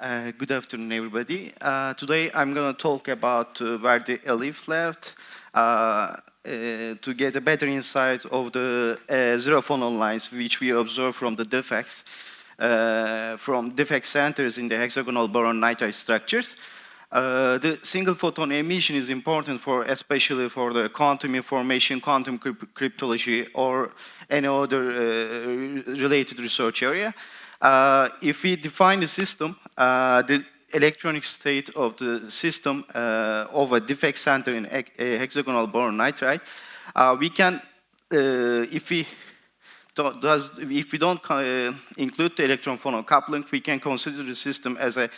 Good afternoon, everybody. Today I'm going to talk about where the leaf left to get a better insight of the zero phonon lines which we observe from the defects, from defect centers in the hexagonal boron nitride structures. The single photon emission is important especially for the quantum information, quantum cryptology, or any other related research area. If we define the system, the electronic state of the system of a defect center in hexagonal boron nitride, we can, if we don't include the electron phonon coupling, we can consider the system as a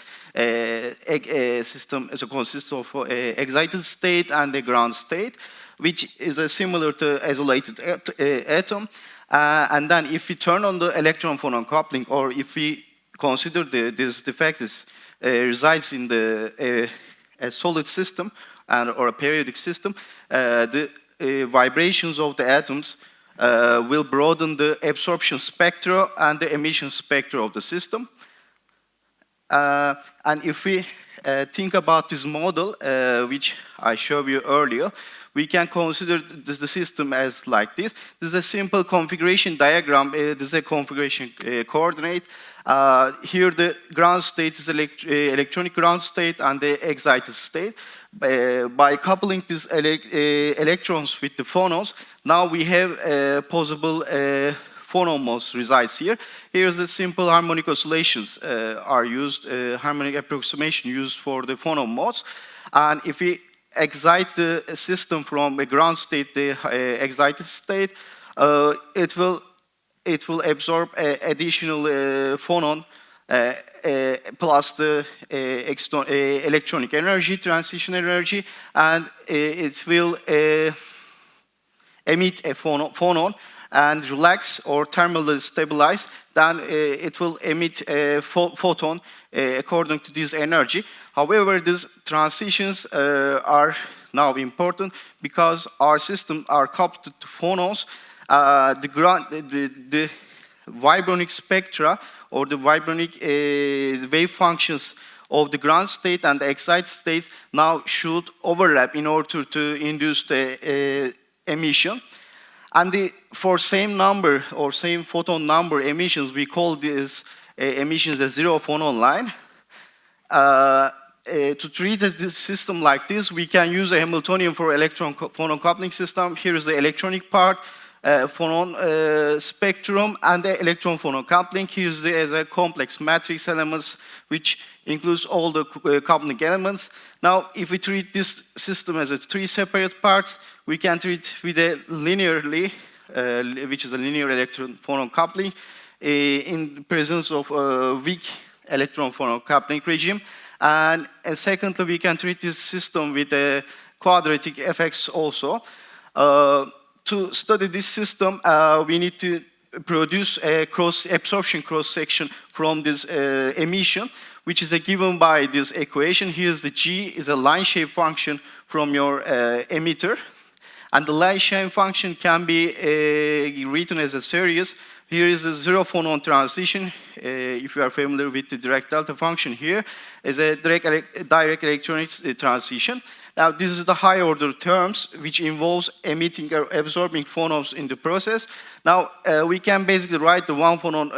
system as a consists of excited state and a ground state, which is similar to isolated atom. And then if we turn on the electron phonon coupling, or if we consider this defect resides in a solid system or a periodic system, the vibrations of the atoms will broaden the absorption spectra and the emission spectra of the system. And if we think about this model, which I showed you earlier, we can consider the system as like this. This is a simple configuration diagram. This is a configuration coordinate. Here the ground state is electronic ground state and the excited state. By coupling these electrons with the phonons, now we have possible phonon modes resides here. Here's the simple harmonic oscillations are used, harmonic approximation used for the phonon modes. And if we excite the system from a ground state, the excited state, it will absorb additional phonon plus the electronic energy, transition energy, and it will emit a phonon and relax or thermally stabilize. Then it will emit a photon according to this energy. However, these transitions are now important because our systems are coupled to phonons. The vibronic spectra or the vibronic wave functions of the ground state and the excited state now should overlap in order to induce the emission. And for same number or same photon number emissions, we call these emissions a zero phonon line. To treat this system like this, we can use a Hamiltonian for electron phonon coupling system. Here is the electronic part, phonon spectrum, and the electron phonon coupling. Here's as a complex matrix elements, which includes all the coupling elements. Now, if we treat this system as three separate parts, we can treat with a linearly, which is a linear electron phonon coupling, in the presence of a weak electron phonon coupling regime. And secondly, we can treat this system with a quadratic effects also. To study this system, we need to produce a absorption cross-section from this emission, which is given by this equation. Here's the G is a line shape function from your emitter. And the line shape function can be written as a series. Here is a zero phonon transition. If you are familiar with the direct delta function, here is a direct electronic transition. Now, this is the high order terms, which involves emitting or absorbing phonons in the process. Now, we can basically write the one phonon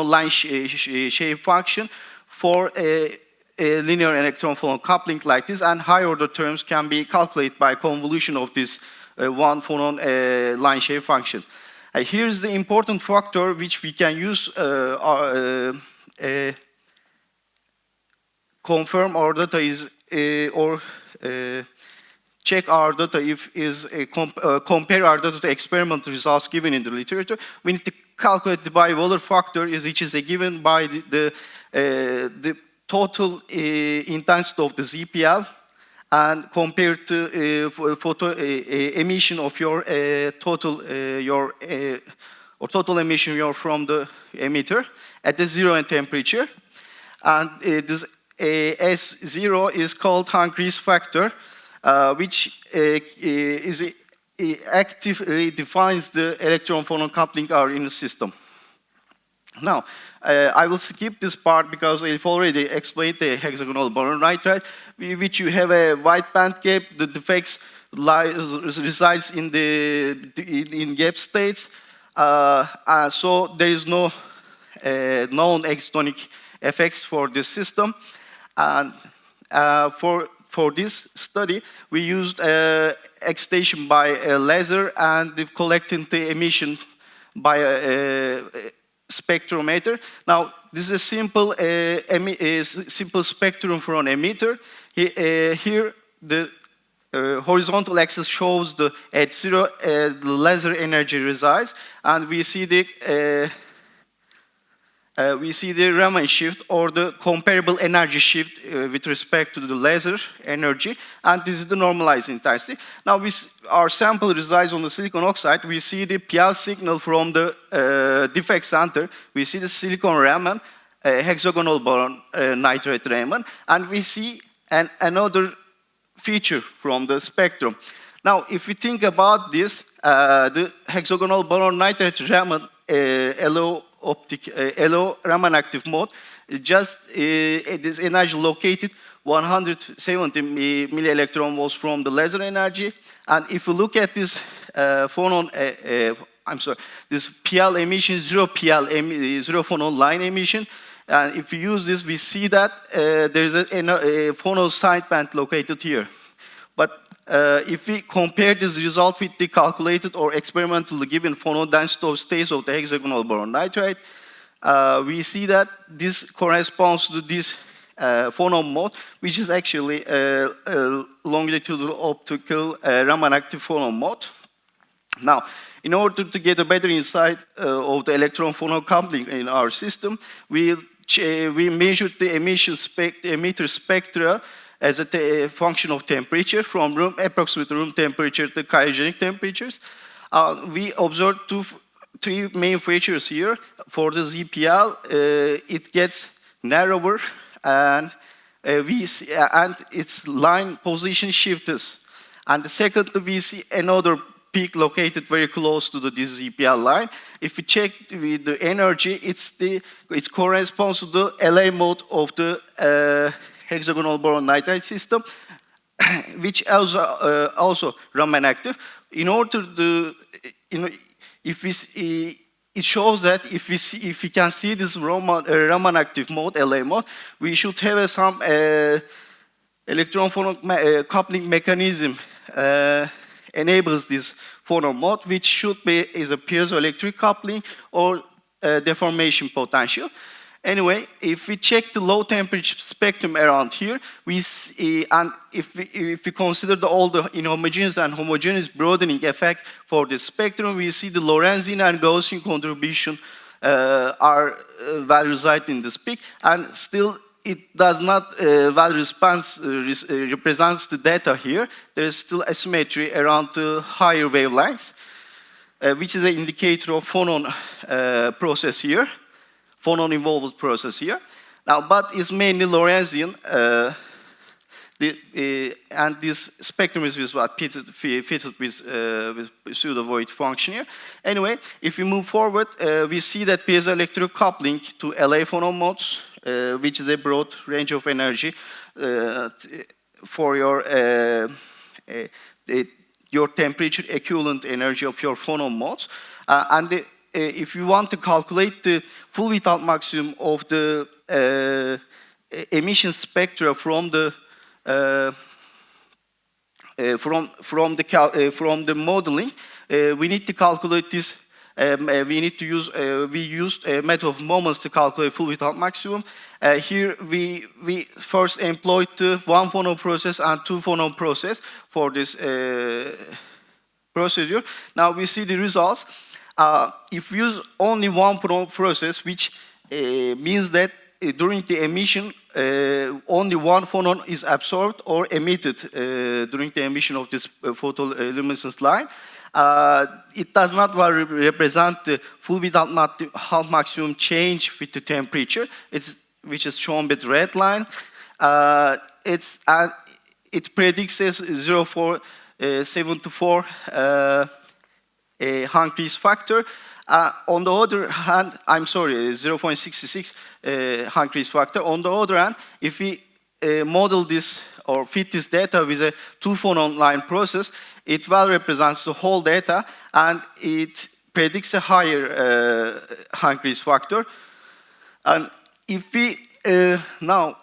line shape function for a linear electron phonon coupling like this, and high order terms can be calculated by convolution of this one phonon line shape function. Here's the important factor which we can use confirm our data is or check our data if is compare our data to experimental results given in the literature. We need to calculate the bipolar factor, which is given by the total intensity of the ZPL and compared to photo emission of your total emission from the emitter at the zero temperature. And this S0 is called Hahn-Riess factor, which actively defines the electron phonon coupling hour in the system. Now, I will skip this part because I've already explained the hexagonal boron nitride, which you have a wide band gap. The defects resides in in gap states, so there is no known exotonic effects for this system. And for this study, we used excitation by a laser and collecting the emission by a spectrometer. Now, this is a simple, simple spectrum from an emitter. Here, the horizontal axis shows at zero the laser energy resides, and we see the Raman shift or the comparable energy shift with respect to the laser energy, and this is the normalized intensity. Now, our sample resides on the silicon oxide. We see the PL signal from the defect center. We see the silicon Raman, hexagonal boron nitride Raman, and we see another feature from the spectrum. Now, if we think about this, the hexagonal boron nitride Raman LO Raman active mode, just this energy located 170 millielectron volts from the laser energy. And if you look at this phonon, this PL emission, zero phonon line emission, and if we use this, we see that there is a phonon sideband located here. But if we compare this result with the calculated or experimentally given phonon density of states of the hexagonal boron nitride, we see that this corresponds to this phonon mode, which is actually a longitudinal optical Raman active phonon mode. Now, in order to get a better insight of the electron phonon coupling in our system, we measured the emitter spectra as a function of temperature from approximate room temperature to cryogenic temperatures. We observed three main features here. For the ZPL, it gets narrower, and its line position shifts. And the second, we see another peak located very close to this ZPL line. If we check with the energy, it corresponds to the LA mode of the hexagonal boron nitride system, which also Raman active. In order to, it shows that if we can see this Raman active mode, LA mode, we should have some electron phonon coupling mechanism enables this phonon mode, which should be is a piezoelectric coupling or deformation potential. Anyway, if we check the low temperature spectrum around here, we see, and if we consider all the inhomogeneous and homogeneous broadening effect for the spectrum, we see the Lorentzian and Gaussian contribution are well reside in this peak, and still it does not well represents the data here. There is still asymmetry around the higher wavelengths, which is an indicator of phonon process here. Phonon involved process here. Now, but it's mainly Lorentzian, and this spectrum is fitted with pseudo-void function here. Anyway, if we move forward, we see that piezoelectric coupling to LA phonon modes, which is a broad range of energy for your temperature equivalent energy of your phonon modes, and if you want to calculate the full without maximum of the emission spectra from the modeling, we need to calculate this. We used a method of moments to calculate full without maximum. Here we first employed the one phonon process and two phonon process for this procedure. Now we see the results. If we use only one phonon process, which means that during the emission, only one phonon is absorbed or emitted during the emission of this photoluminescence line. It does not represent the full without half maximum change with the temperature, which is shown with red line. It predicts as 0.474 Hungry's factor, On the other hand, I'm sorry, 0.66 increase factor. On the other hand, if we model this or fit this data with a 2 phonon line process, it well represents the whole data and it predicts a higher increase factor. And if we now,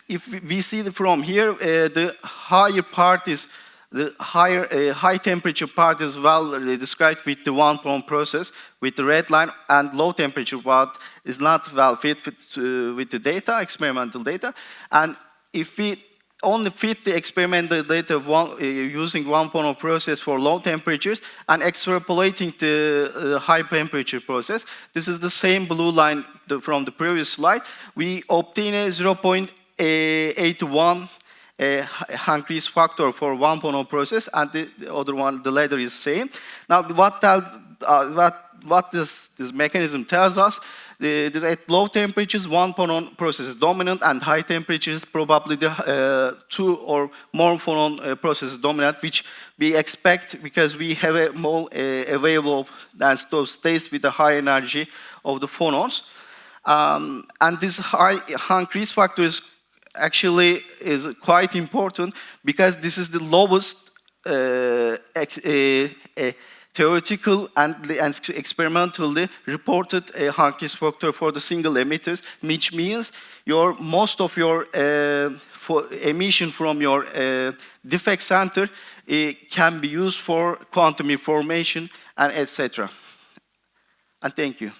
if we see from here, the higher part is the higher high temperature part is well described with the 1 phonon process with the red line, and low temperature part is not well fit with the data, experimental data. And if we only fit the experimental data using 1 phonon process for low temperatures and extrapolating the high temperature process, this is the same blue line from the previous slide, we obtain a 0.81 increase factor for 1 phonon process, and the other one, the latter, is same. Now, what this mechanism tells us, at low temperatures, 1 phonon process is dominant, and high temperatures, probably the 2 or more phonon process is dominant, which we expect because we have a more available than those states with the high energy of the phonons. And this high increase factor is actually quite important because this is the lowest theoretical and experimentally reported increase factor for the single emitters, which means most of your emission from your defect center can be used for quantum information and etc. And thank you.